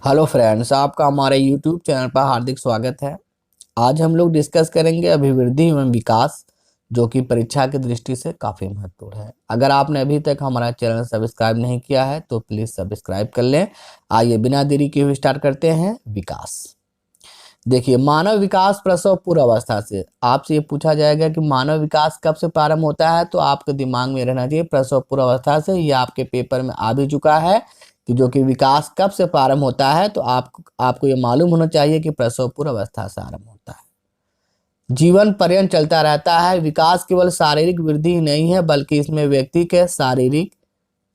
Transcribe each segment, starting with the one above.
Hello friends, आपका हमारे YouTube channel पर हार्दिक स्वागत है। आज हम लोग डिस्कस करेंगे अभिवृद्धि एवं विकास, जो कि परीक्षा की दृष्टि से काफ़ी महत्वपूर्ण है। अगर आपने अभी तक हमारा चैनल सब्सक्राइब नहीं किया है तो प्लीज़ सब्सक्राइब कर लें। आइए बिना देरी किए हुए स्टार्ट करते हैं विकास। देखिए, मानव विकास प्रसव पूर्व अवस्था से आपसे ये पूछा जाएगा कि मानव विकास कब से प्रारंभ होता है, तो आपके दिमाग में रहना चाहिए प्रसव पूर्व अवस्था से। ये आपके पेपर में आ भी चुका है कि जो कि विकास कब से प्रारंभ होता है, तो आपको ये मालूम होना चाहिए कि प्रसव पूर्व अवस्था से आरंभ होता है। जीवन पर्यंत चलता रहता है। विकास केवल शारीरिक वृद्धि ही नहीं है, बल्कि इसमें व्यक्ति के शारीरिक,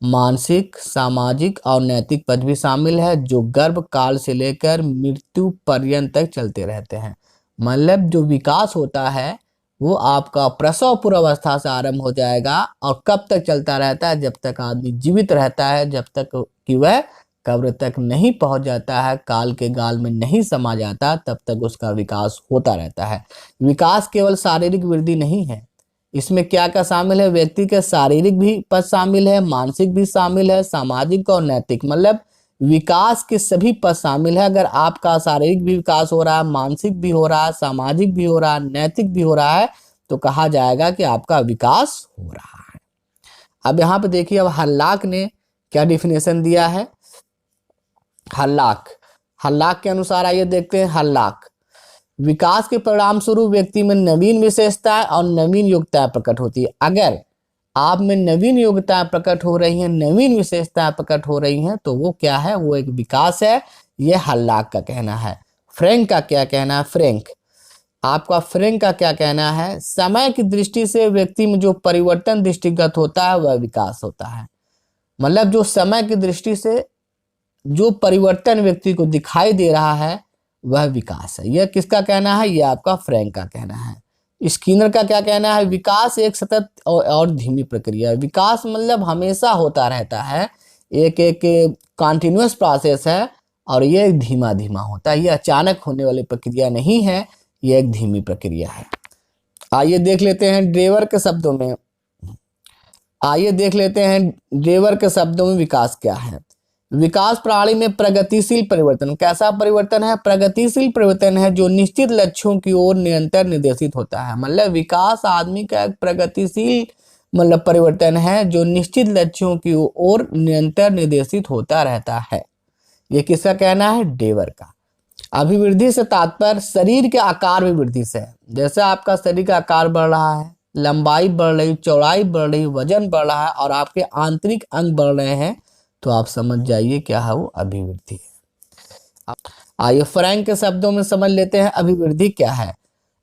मानसिक, सामाजिक और नैतिक पद भी शामिल है, जो गर्भ काल से लेकर मृत्यु पर्यंत तक चलते रहते हैं। मतलब जो विकास होता है वो आपका प्रसव पूर्व अवस्था से आरंभ हो जाएगा और कब तक चलता रहता है, जब तक आदमी जीवित रहता है, जब तक कि वह कब्र तक नहीं पहुंच जाता है, काल के गाल में नहीं समा जाता, तब तक उसका विकास होता रहता है। विकास केवल शारीरिक वृद्धि नहीं है, इसमें क्या क्या शामिल है? व्यक्ति के शारीरिक भी पद शामिल है, मानसिक भी शामिल है, सामाजिक और नैतिक। मतलब विकास के सभी पद शामिल है। अगर आपका शारीरिक भी विकास हो रहा है, मानसिक भी हो रहा है, सामाजिक भी हो रहा है, नैतिक भी हो रहा है, तो कहा जाएगा कि आपका विकास हो रहा है। अब यहाँ पे देखिए, अब हल्लाक ने क्या डिफिनेशन दिया है। हल्लाक हल्लाक के अनुसार आइए देखते हैं। हल्लाक: विकास के परिणाम स्वरूप व्यक्ति में नवीन विशेषताएं और नवीन योग्यताएं प्रकट होती है। अगर आप में नवीन योग्यताएं प्रकट हो रही हैं, नवीन विशेषताएं प्रकट हो रही हैं, तो वो क्या है? वो एक विकास है। ये हल्लाक का कहना है। फ्रैंक का क्या कहना है? फ्रैंक का क्या कहना है? समय की दृष्टि से व्यक्ति में जो परिवर्तन दृष्टिगत होता है वह विकास होता है। मतलब जो समय की दृष्टि से जो परिवर्तन व्यक्ति को दिखाई दे रहा है वह विकास है। यह किसका कहना है? यह आपका फ्रैंक का कहना है। स्किनर का क्या कहना है? विकास एक सतत और धीमी प्रक्रिया है। विकास मतलब हमेशा होता रहता है, एक एक कॉन्टिन्यूअस प्रोसेस है, और ये एक धीमा धीमा होता है। ये अचानक होने वाली प्रक्रिया नहीं है, ये एक धीमी प्रक्रिया है। आइए देख लेते हैं ड्रेवर के शब्दों में विकास क्या है। विकास प्रणाली में प्रगतिशील परिवर्तन। कैसा परिवर्तन है? प्रगतिशील परिवर्तन है जो निश्चित लक्ष्यों की ओर निरंतर निर्देशित होता है। मतलब विकास आदमी का एक प्रगतिशील परिवर्तन है जो निश्चित लक्ष्यों की ओर निरंतर निर्देशित होता रहता है। ये किसका कहना है? डेवर का। अभिवृद्धि से तात्पर्य शरीर के आकार में वृद्धि से है। जैसे आपका शरीर का आकार बढ़ रहा है, लंबाई बढ़ रही, चौड़ाई बढ़ रही, वजन बढ़ रहा है और आपके आंतरिक अंग बढ़ रहे हैं, तो आप समझ जाइए क्या है? वो अभिवृद्धि है। आइए फ्रैंक के शब्दों में समझ लेते हैं अभिवृद्धि क्या है।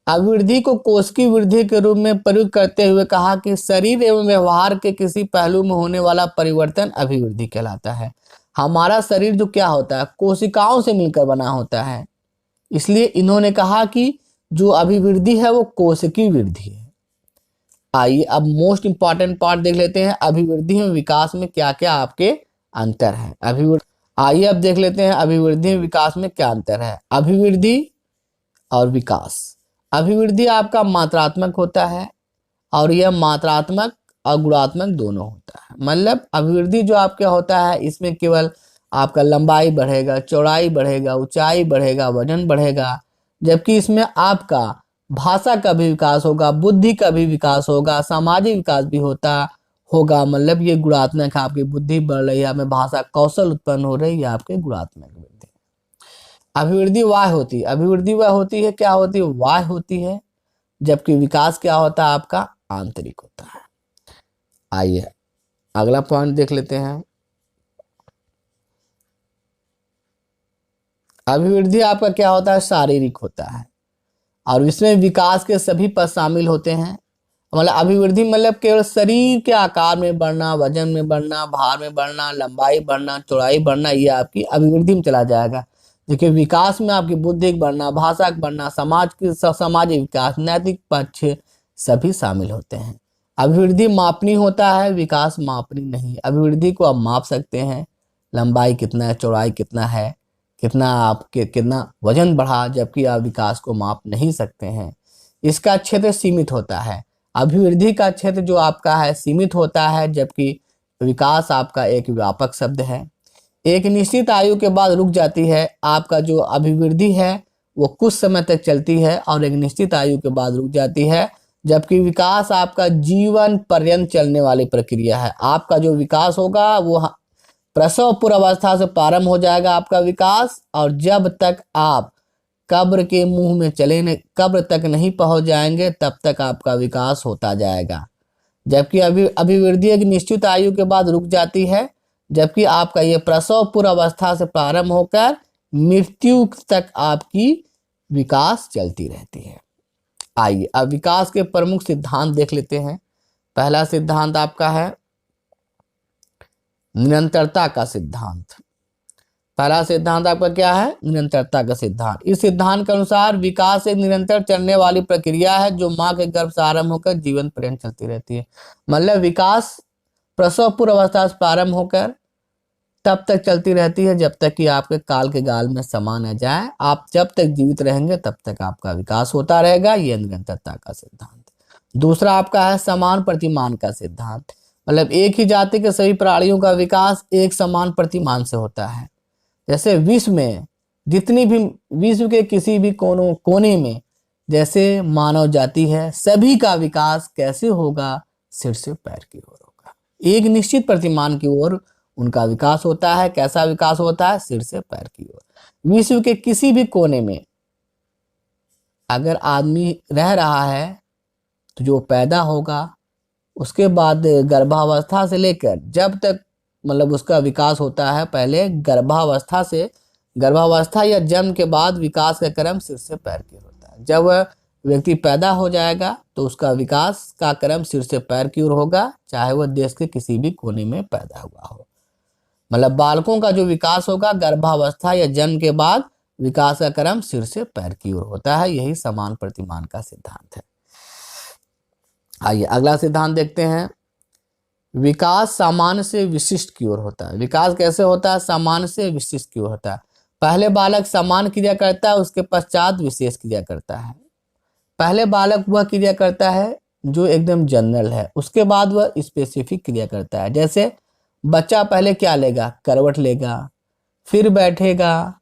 अभिवृद्धि को कोशिकीय वृद्धि के रूप में प्रयुक्त करते हुए कहा कि शरीर एवं व्यवहार के किसी पहलू में होने वाला परिवर्तन अभिवृद्धि कहलाता है। हमारा शरीर जो क्या होता है? कोशिकाओं से मिलकर बना होता है, इसलिए इन्होंने कहा कि जो अभिवृद्धि है वो कोशिकीय वृद्धि है। आइए अब मोस्ट इंपॉर्टेंट पार्ट देख लेते हैं, अभिवृद्धि में विकास में क्या क्या आपके अंतर है। आइए अब देख लेते हैं अभिवृद्धि में विकास में क्या अंतर है। अभिवृद्धि और विकास: अभिवृद्धि आपका मात्रात्मक होता है और यह मात्रात्मक और गुणात्मक दोनों होता है। मतलब अभिवृद्धि जो आपका होता है, इसमें केवल आपका लंबाई बढ़ेगा, चौड़ाई बढ़ेगा, ऊंचाई बढ़ेगा, वजन बढ़ेगा, जबकि इसमें आपका भाषा का भी विकास होगा, बुद्धि का भी विकास होगा, सामाजिक विकास भी होगा। मतलब ये गुणात्मक है, आपकी बुद्धि बढ़ रही है, हमें भाषा कौशल उत्पन्न हो रही है, आपके गुणात्मक वृद्धि। अभिवृद्धि वह होती है क्या होती है? वाह होती है, जबकि विकास क्या होता है? आपका आंतरिक होता है। आइए अगला पॉइंट देख लेते हैं। अभिवृद्धि आपका क्या होता है? शारीरिक होता है और इसमें विकास के सभी पद शामिल होते हैं। मतलब अभिवृद्धि मतलब केवल शरीर के आकार में बढ़ना, वजन में बढ़ना, भार में बढ़ना, लंबाई बढ़ना, चौड़ाई बढ़ना, ये आपकी अभिवृद्धि में चला जाएगा। देखिए विकास में आपकी बुद्धिक बढ़ना, भाषा का बढ़ना, सामाजिक विकास, नैतिक पक्ष सभी शामिल होते हैं। अभिवृद्धि मापनी होता है, विकास मापनी नहीं। अभिवृद्धि को आप माप सकते हैं, लंबाई कितना है, चौड़ाई कितना है, कितना वजन बढ़ा, जबकि आप विकास को माप नहीं सकते हैं। इसका क्षेत्र सीमित होता है। अभिवृद्धि का क्षेत्र जो आपका है सीमित होता है, जबकि विकास आपका एक व्यापक शब्द है। एक निश्चित आयु के बाद रुक जाती है। आपका जो अभिवृद्धि है वो कुछ समय तक चलती है और एक निश्चित आयु के बाद रुक जाती है, जबकि विकास आपका जीवन पर्यंत चलने वाली प्रक्रिया है। आपका जो विकास होगा वो प्रसव पूर्व अवस्था से प्रारंभ हो जाएगा आपका विकास, और जब तक आप कब्र के मुंह में कब्र तक नहीं पहुंच जाएंगे तब तक आपका विकास होता जाएगा। जबकि अभिवृद्धि एक निश्चित आयु के बाद रुक जाती है, जबकि आपका ये प्रसव पूर्व अवस्था से प्रारंभ होकर मृत्यु तक आपकी विकास चलती रहती है। आइए अब विकास के प्रमुख सिद्धांत देख लेते हैं। पहला सिद्धांत आपका है निरंतरता का सिद्धांत। पहला सिद्धांत आपका क्या है? निरंतरता का सिद्धांत। इस सिद्धांत के अनुसार विकास एक निरंतर चलने वाली प्रक्रिया है जो मां के गर्भ से आरंभ होकर जीवन पर्यंत चलती रहती है। मतलब विकास प्रसव पूर्व अवस्था से प्रारंभ होकर तब तक चलती रहती है जब तक कि आपके काल के गाल में समा न जाए। आप जब तक जीवित रहेंगे तब तक आपका विकास होता रहेगा। यह निरंतरता का सिद्धांत। दूसरा आपका है समान प्रतिमान का सिद्धांत। मतलब एक ही जाति के सभी प्राणियों का विकास एक समान प्रतिमान से होता है। जैसे विश्व के किसी भी कोने में जैसे मानव जाति है, सभी का विकास कैसे होगा? सिर से पैर की ओर होगा। एक निश्चित प्रतिमान की ओर उनका विकास होता है। कैसा विकास होता है? सिर से पैर की ओर। विश्व के किसी भी कोने में अगर आदमी रह रहा है तो जो पैदा होगा उसके बाद गर्भावस्था से लेकर जब तक मतलब उसका विकास होता है, पहले गर्भावस्था या जन्म के बाद विकास का क्रम सिर से पैर की ओर होता है। जब वह व्यक्ति पैदा हो जाएगा तो उसका विकास का क्रम सिर से पैर की ओर होगा, चाहे वह देश के किसी भी कोने में पैदा हुआ हो। मतलब बालकों का जो विकास होगा गर्भावस्था या जन्म के बाद विकास का क्रम सिर से पैर की ओर होता है। यही समान प्रतिमान का सिद्धांत है। आइए अगला सिद्धांत देखते हैं। विकास सामान्य से विशिष्ट की ओर होता है। विकास कैसे होता है? सामान्य से विशिष्ट की ओर होता है। पहले बालक सामान्य क्रिया करता है, उसके पश्चात विशेष क्रिया करता है। पहले बालक वह क्रिया करता है जो एकदम जनरल है, उसके बाद वह स्पेसिफिक क्रिया करता है। जैसे बच्चा पहले क्या लेगा? करवट लेगा, फिर बैठेगा,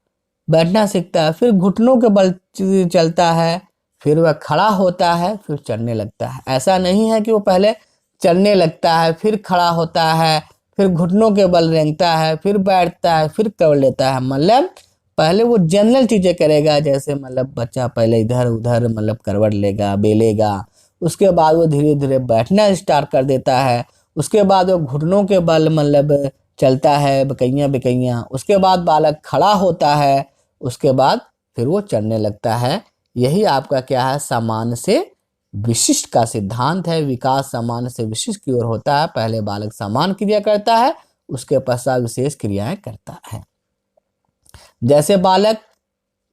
बैठना सीखता है, फिर घुटनों के बल चलता है, फिर वह खड़ा होता है, फिर चलने लगता है। ऐसा नहीं है कि वो पहले चलने लगता है, फिर खड़ा होता है, फिर घुटनों के बल रेंगता है, फिर बैठता है, फिर करवट लेता है। मतलब पहले वो जनरल चीजें करेगा। जैसे मतलब बच्चा पहले इधर उधर मतलब करवट लेगा, बेलेगा, उसके बाद वो धीरे धीरे बैठना स्टार्ट कर देता है, उसके बाद वो घुटनों के बल मतलब चलता है बकैया बकैया, उसके बाद बालक खड़ा होता है, उसके बाद फिर वो चलने लगता है। यही आपका क्या है? सामान्य से विशिष्ट का सिद्धांत है। विकास सामान्य से विशिष्ट की ओर होता है। पहले बालक सामान्य क्रिया करता है, उसके पश्चात विशेष क्रियाएं करता है। जैसे बालक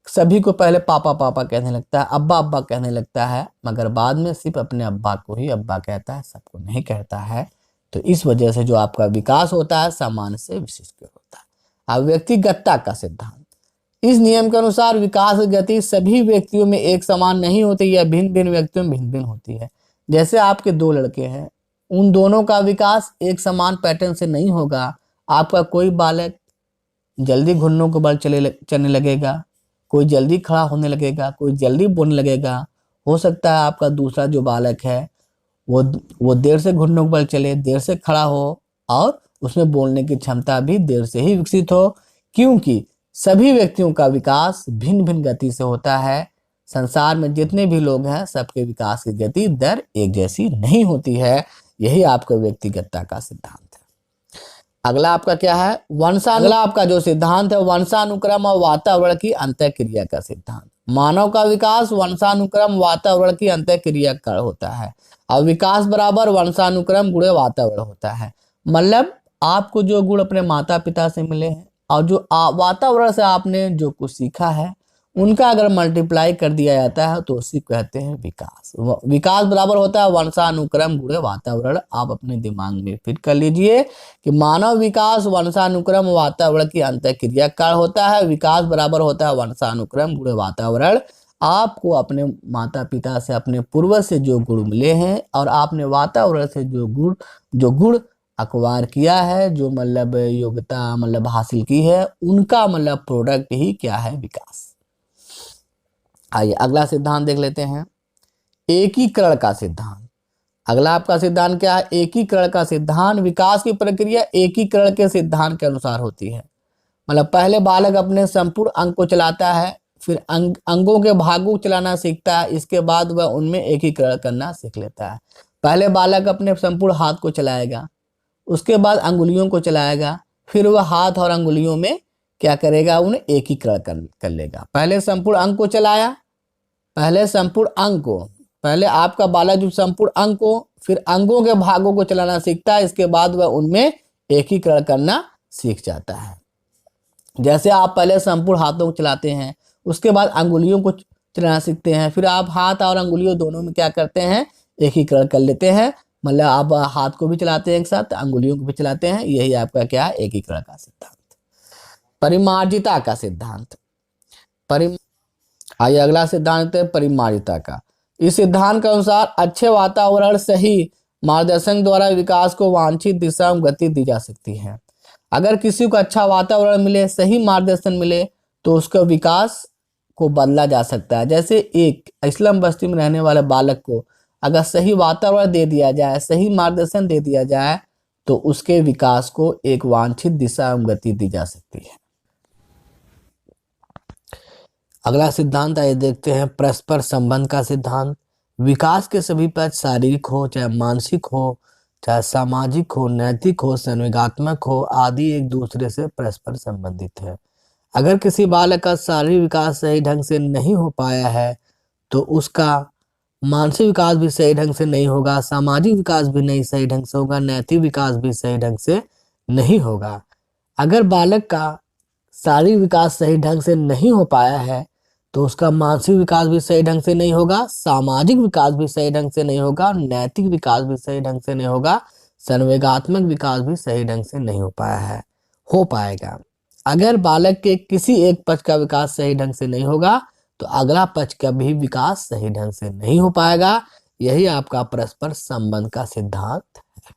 सभी को पहले पापा पापा कहने लगता है, अब्बा अब्बा कहने लगता है, मगर बाद में सिर्फ अपने अब्बा को ही अब्बा कहता है, सबको नहीं कहता है। तो इस वजह से जो आपका विकास होता है सामान्य से विशिष्ट की ओर होता है। अब व्यक्तिगतता का सिद्धांत। इस नियम के अनुसार विकास की गति सभी व्यक्तियों में एक समान नहीं होती, या भिन्न भिन्न व्यक्तियों में भिन्न भिन्न होती है। जैसे आपके दो लड़के हैं, उन दोनों का विकास एक समान पैटर्न से नहीं होगा। आपका कोई बालक जल्दी घुटनों के बल चलने लगेगा, कोई जल्दी खड़ा होने लगेगा, कोई जल्दी बोलने लगेगा। हो सकता है आपका दूसरा जो बालक है वो देर से घुटनों के बल चले, देर से खड़ा हो, और उसमें बोलने की क्षमता भी देर से ही विकसित हो, क्योंकि सभी व्यक्तियों का विकास भिन्न भिन्न गति से होता है। संसार में जितने भी लोग हैं सबके विकास की गति दर एक जैसी नहीं होती है। यही आपका व्यक्तिगतता का सिद्धांत है। अगला आपका क्या है? अगला आपका जो सिद्धांत है वंशानुक्रम और वातावरण की अंतःक्रिया का सिद्धांत। मानव का विकास वंशानुक्रम वातावरण की अंतःक्रिया का होता है। और विकास बराबर वंशानुक्रम गुणे वातावरण होता है। मतलब आपको जो गुण अपने माता पिता से मिले हैं और जो वातावरण से आपने जो कुछ सीखा है, उनका अगर मल्टीप्लाई कर दिया जाता है तो उसी को कहते हैं विकास। विकास बराबर होता है वंशानुक्रम गुणे वातावरण। आप अपने दिमाग में फिट कर लीजिए कि मानव विकास वंशानुक्रम वातावरण की अंतःक्रिया का होता है। विकास बराबर होता है वंशानुक्रम गुणे वातावरण। आपको अपने माता पिता से, अपने पूर्वज से जो गुण मिले हैं और आपने वातावरण से जो गुण अक्वायर किया है, जो मतलब योग्यता मतलब हासिल की है, उनका मतलब प्रोडक्ट ही क्या है, विकास। आइए अगला सिद्धांत देख लेते हैं, एकीकरण का सिद्धांत। अगला आपका सिद्धांत क्या है, एकीकरण का सिद्धांत। विकास की प्रक्रिया एकीकरण के सिद्धांत के अनुसार होती है। मतलब पहले बालक अपने संपूर्ण अंग को चलाता है, फिर अंगों के भागों को चलाना सीखता है, इसके बाद वह उनमें एकीकरण करना सीख लेता है। पहले बालक अपने संपूर्ण हाथ को चलाएगा, उसके बाद अंगुलियों को चलाएगा, फिर वह हाथ और अंगुलियों में क्या करेगा, उन्हें एकीकरण कर लेगा। पहले संपूर्ण अंग को चलाया, पहले संपूर्ण अंग को, पहले आपका बालक जो संपूर्ण अंग को, फिर अंगों के भागों को चलाना सीखता है, इसके बाद वह उनमें एकीकरण करना सीख जाता है। जैसे आप पहले संपूर्ण हाथों को चलाते हैं, उसके बाद अंगुलियों को चलाना सीखते हैं, फिर आप हाथ और अंगुलियों दोनों में क्या करते हैं, एकीकरण कर लेते हैं। मतलब आप हाथ को भी चलाते हैं एक साथ, अंगुलियों को भी चलाते हैं, यही आपका क्या है, एकीकरण का सिद्धांत। परिमार्जिता का सिद्धांत। आइए अगला सिद्धांत है परिमार्जिता का। इस सिद्धांत के अनुसार अच्छे वातावरण, सही मार्गदर्शन द्वारा विकास को वांछित दिशा में गति दी जा सकती है। अगर किसी को अच्छा वातावरण मिले, सही मार्गदर्शन मिले, तो उसका विकास को बदला जा सकता है। जैसे एक इस्लाम बस्ती में रहने वाले बालक को अगर सही वातावरण दे दिया जाए, सही मार्गदर्शन दे दिया जाए, तो उसके विकास को एक वांछित दिशा में गति दी जा सकती है। अगला सिद्धांत आइए देखते हैं, परस्पर संबंध का सिद्धांत। विकास के सभी पक्ष, शारीरिक हो चाहे मानसिक हो, चाहे सामाजिक हो, नैतिक हो, संवेगात्मक हो आदि, एक दूसरे से परस्पर संबंधित है। अगर किसी बालक का शारीरिक विकास सही ढंग से नहीं हो पाया है, तो उसका मानसिक विकास भी सही ढंग से नहीं होगा, सामाजिक विकास भी नहीं सही ढंग से होगा, नैतिक विकास भी सही ढंग से नहीं होगा। अगर बालक का शारीरिक विकास सही ढंग से नहीं हो पाया है, तो उसका मानसिक विकास भी सही ढंग से नहीं होगा, सामाजिक विकास भी सही ढंग से नहीं होगा, नैतिक विकास भी सही ढंग से नहीं होगा, संवेगात्मक विकास भी सही ढंग से नहीं हो पाएगा। अगर बालक के किसी एक पक्ष का विकास सही ढंग से नहीं होगा, तो अगला पक्ष का भी विकास सही ढंग से नहीं हो पाएगा। यही आपका परस्पर संबंध का सिद्धांत है।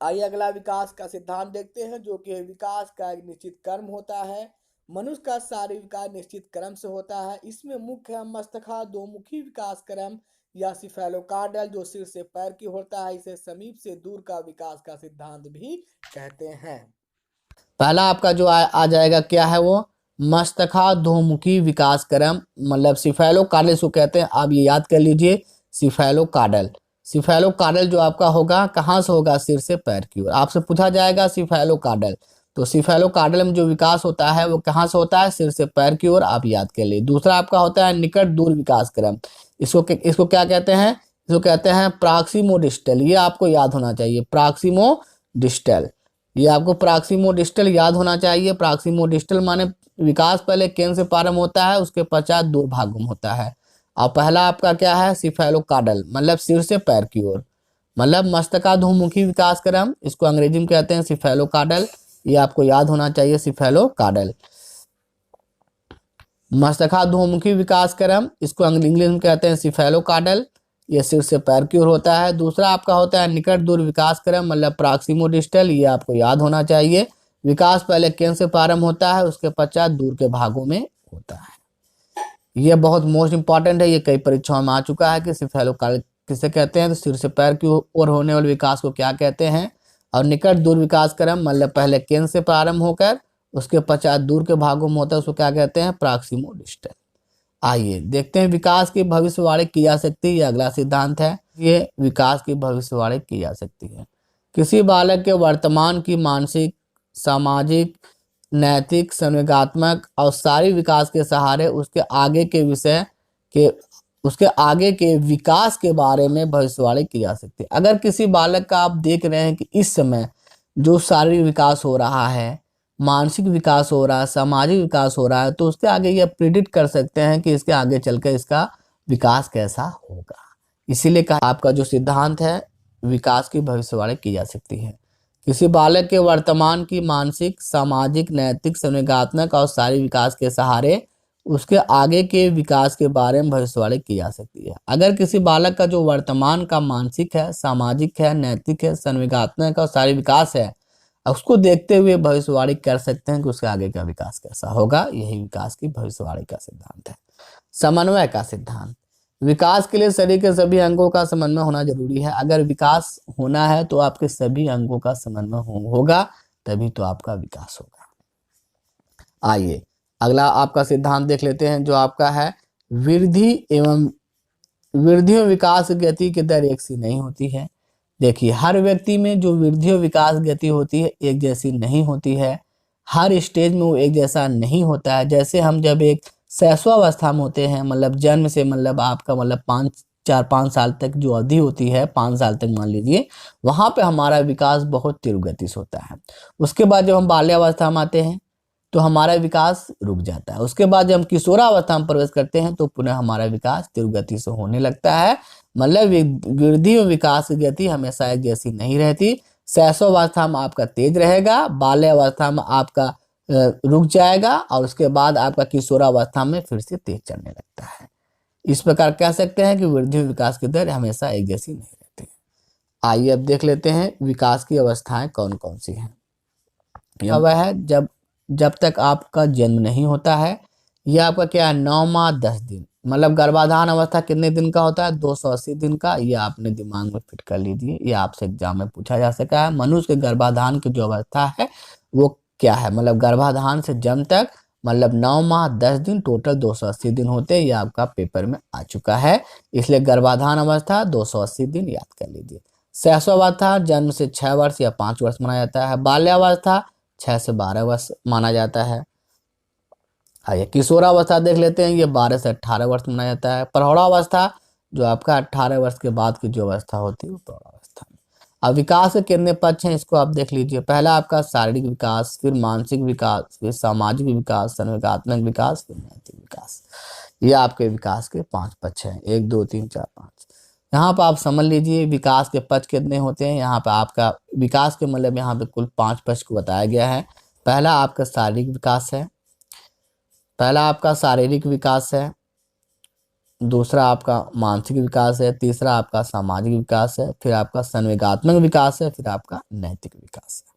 आइए अगला विकास का सिद्धांत देखते हैं, जो कि विकास का एक निश्चित क्रम होता है। मनुष्य का शारीरिक विकास निश्चित क्रम से होता है। इसमें मुख्य है मस्तका दोमुखी विकास क्रम या सिफेलोकार्डल, जो सिर से पैर की होता है। इसे समीप से दूर का विकास का सिद्धांत भी कहते हैं। पहला आपका जो आ जाएगा क्या है, वो मस्तका दोमुखी विकास क्रम, मतलब सिफेलोकार्डल इसको कहते हैं। आप ये याद कर लीजिए, सिफेलोकार्डल। सिफेलोकार्डल जो आपका होगा, कहाँ से होगा, सिर से पैर की ओर। आपसे पूछा जाएगा सिफेलोकार्डल, तो सिफेलोकार्डल में जो विकास होता है वो कहाँ से होता है, सिर से पैर की ओर, आप याद कर लीजिए। दूसरा आपका होता है निकट दूर विकास क्रम। इसको क्या कहते हैं, इसको कहते हैं प्रॉक्सिमोडिस्टल। ये आपको याद होना चाहिए, प्रॉक्सिमोडिस्टल। ये आपको प्रॉक्सिमोडिस्टल याद होना चाहिए। प्रॉक्सिमोडिस्टल माने विकास पहले केंद्र से प्रारंभ होता है, उसके पश्चात दूर भागों में होता है। और पहला आपका क्या है, सिफेलोकार्डल, मतलब सिर से पैर की ओर, मतलब मस्तकाधोमुखी विकास क्रम, इसको अंग्रेजी में कहते हैं सिफेलोकार्डल। ये आपको याद होना चाहिए, सिफेलोकार्डल। मस्तकाधोमुखी विकास क्रम, इसको इंग्लिश में कहते हैं सिफेलोकार्डल। ये सिर से पैर की ओर होता है। दूसरा आपका होता है निकट दूर विकास क्रम, मतलब प्रॉक्सिमोडिस्टल। ये आपको याद होना चाहिए। विकास पहले केंद्र से प्रारंभ होता है, उसके पश्चात दूर के भागों में होता है। ये बहुत मोस्ट इंपॉर्टेंट है, ये कई परीक्षाओं में आ चुका है कि सिफेलोकार्डल किसे कहते हैं, तो सिर से पैर की ओर होने वाले विकास को क्या कहते हैं। और निकट दूर विकास क्रम, मतलब पहले केंद्र से प्रारंभ होकर उसके पश्चात दूर के भागों में होता है, उसको क्या कहते हैं, प्रॉक्सिमोडिस्टल। आइए देखते हैं विकास की भविष्यवाणी की जा सकती है। ये अगला सिद्धांत है, ये विकास की भविष्यवाणी की जा सकती है। किसी बालक के वर्तमान की मानसिक, सामाजिक, नैतिक, संवेगात्मक और शारीरिक विकास के सहारे उसके आगे के विकास के बारे में भविष्यवाणी की जा सकती है। अगर किसी बालक का आप देख रहे हैं कि इस समय जो शारीरिक विकास हो रहा है, मानसिक विकास हो रहा है, सामाजिक विकास हो रहा है, तो उसके आगे ये प्रिडिक्ट कर सकते हैं कि इसके आगे चलकर इसका विकास कैसा होगा। इसीलिए कहा आपका जो सिद्धांत है, विकास की भविष्यवाणी की जा सकती है। किसी बालक के वर्तमान की मानसिक, सामाजिक, नैतिक, संवेगात्मक और शारीरिक विकास के सहारे उसके आगे के विकास के बारे में भविष्यवाणी की जा सकती है। अगर किसी बालक का जो वर्तमान का मानसिक है, सामाजिक है, नैतिक है, संवेगात्मक और शारीरिक विकास है, उसको देखते हुए भविष्यवाणी कर सकते हैं कि उसके आगे का विकास कैसा होगा। यही विकास की भविष्यवाणी का सिद्धांत है। समन्वय का सिद्धांत, विकास के लिए शरीर के सभी अंगों का समन्वय होना जरूरी है। अगर विकास होना है तो आपके सभी अंगों का समन्वय होगा, तभी तो आपका विकास होगा। आइए अगला आपका सिद्धांत देख लेते हैं, जो आपका है वृद्धि एवं विकास की गति की दर एक सी नहीं होती है। देखिए, हर व्यक्ति में जो वृद्धि और विकास गति होती है एक जैसी नहीं होती है। हर स्टेज में वो एक जैसा नहीं होता है। जैसे हम जब एक शैशवावस्था में होते हैं, मतलब जन्म से, मतलब आपका मतलब 4-5 साल तक जो अवधि होती है, 5 साल तक मान लीजिए, वहाँ पे हमारा विकास बहुत तीव्र गति से होता है। उसके बाद जब हम बाल्यावस्था में आते हैं तो हमारा विकास रुक जाता है। उसके बाद जब हम किशोरावस्था में प्रवेश करते हैं तो पुनः हमारा विकास तीव्र गति से होने लगता है। मतलब वृद्धि और विकास की गति हमेशा एक जैसी नहीं रहती। शैशवावस्था में आपका तेज रहेगा, बाल्यावस्था में आपका रुक जाएगा, और उसके बाद आपका किशोरावस्था में फिर से तेज चलने लगता है। इस प्रकार कह सकते हैं कि वृद्धि और विकास की दर हमेशा एक जैसी नहीं रहती। आइए अब देख लेते हैं विकास की अवस्थाएं कौन कौन सी हैं। यह वह है जब तक आपका जन्म नहीं होता है। यह आपका क्या है, 9 माह 10 दिन। मतलब गर्भाधान अवस्था कितने दिन का होता है, 280 दिन का। यह आपने दिमाग में फिट कर लीजिए, यह आपसे एग्जाम में पूछा जा सका है। मनुष्य के गर्भाधान की जो अवस्था है वो क्या है, मतलब गर्भाधान से जन्म तक, मतलब 9 माह 10 दिन, टोटल 280 दिन होते हैं। यह आपका पेपर में आ चुका है, इसलिए गर्भाधान अवस्था 280 दिन याद कर लीजिए। शैशवावस्था जन्म से 6 वर्ष या 5 वर्ष माना जाता है। बाल्यावस्था 6 से 12 वर्ष माना जाता है। आइए किशोरावस्था देख लेते हैं, ये 12 से 18 वर्ष माना जाता है। प्रौढ़ावस्था जो आपका 18 वर्ष के बाद की जो अवस्था होती है वो प्रौढ़ावस्था में। अब विकास के कितने पक्ष हैं इसको आप देख लीजिए। पहला आपका शारीरिक विकास, फिर मानसिक विकास, फिर सामाजिक विकास, संवेगात्मक विकास, फिर नैतिक विकास। ये आपके विकास के 5 पक्ष हैं, 1 2 3 4 5। यहाँ पर आप समझ लीजिए विकास के पक्ष कितने होते हैं। यहाँ पर आपका विकास के मतलब यहाँ पे कुल 5 पक्ष को बताया गया है। पहला आपका शारीरिक विकास है, दूसरा आपका मानसिक विकास है, तीसरा आपका सामाजिक विकास है, फिर आपका संवेगात्मक विकास है, फिर आपका नैतिक विकास है।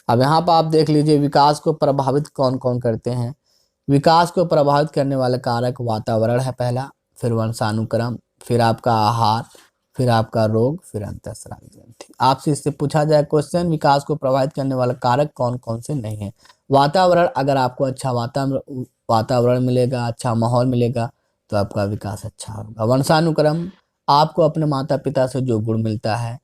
अब यहाँ पर आप देख लीजिए विकास को प्रभावित कौन कौन करते हैं। विकास को प्रभावित करने वाले कारक वातावरण है पहला, फिर वंशानुक्रम, फिर आपका आहार, फिर आपका रोग, फिर अंतःस्रावी ग्रंथि। आपसे इससे पूछा जाए क्वेश्चन, विकास को प्रभावित करने वाले कारक कौन कौन से नहीं है। वातावरण, अगर आपको अच्छा वातावरण मिलेगा, अच्छा माहौल मिलेगा तो आपका विकास अच्छा होगा। वंशानुक्रम, आपको अपने माता पिता से जो गुण मिलता है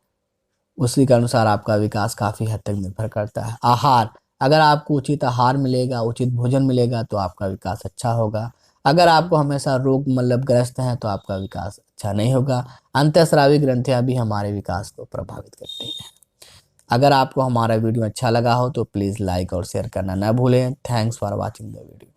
उसी के अनुसार आपका विकास काफ़ी हद तक निर्भर करता है। आहार, अगर आपको उचित आहार मिलेगा, उचित भोजन मिलेगा तो आपका विकास अच्छा होगा। अगर आपको हमेशा रोग मतलब ग्रस्त हैं तो आपका विकास अच्छा नहीं होगा। अंतःस्रावी ग्रंथियाँ भी हमारे विकास को प्रभावित करती हैं। अगर आपको हमारा वीडियो अच्छा लगा हो तो प्लीज़ लाइक और शेयर करना ना भूलें। Thanks for watching the video.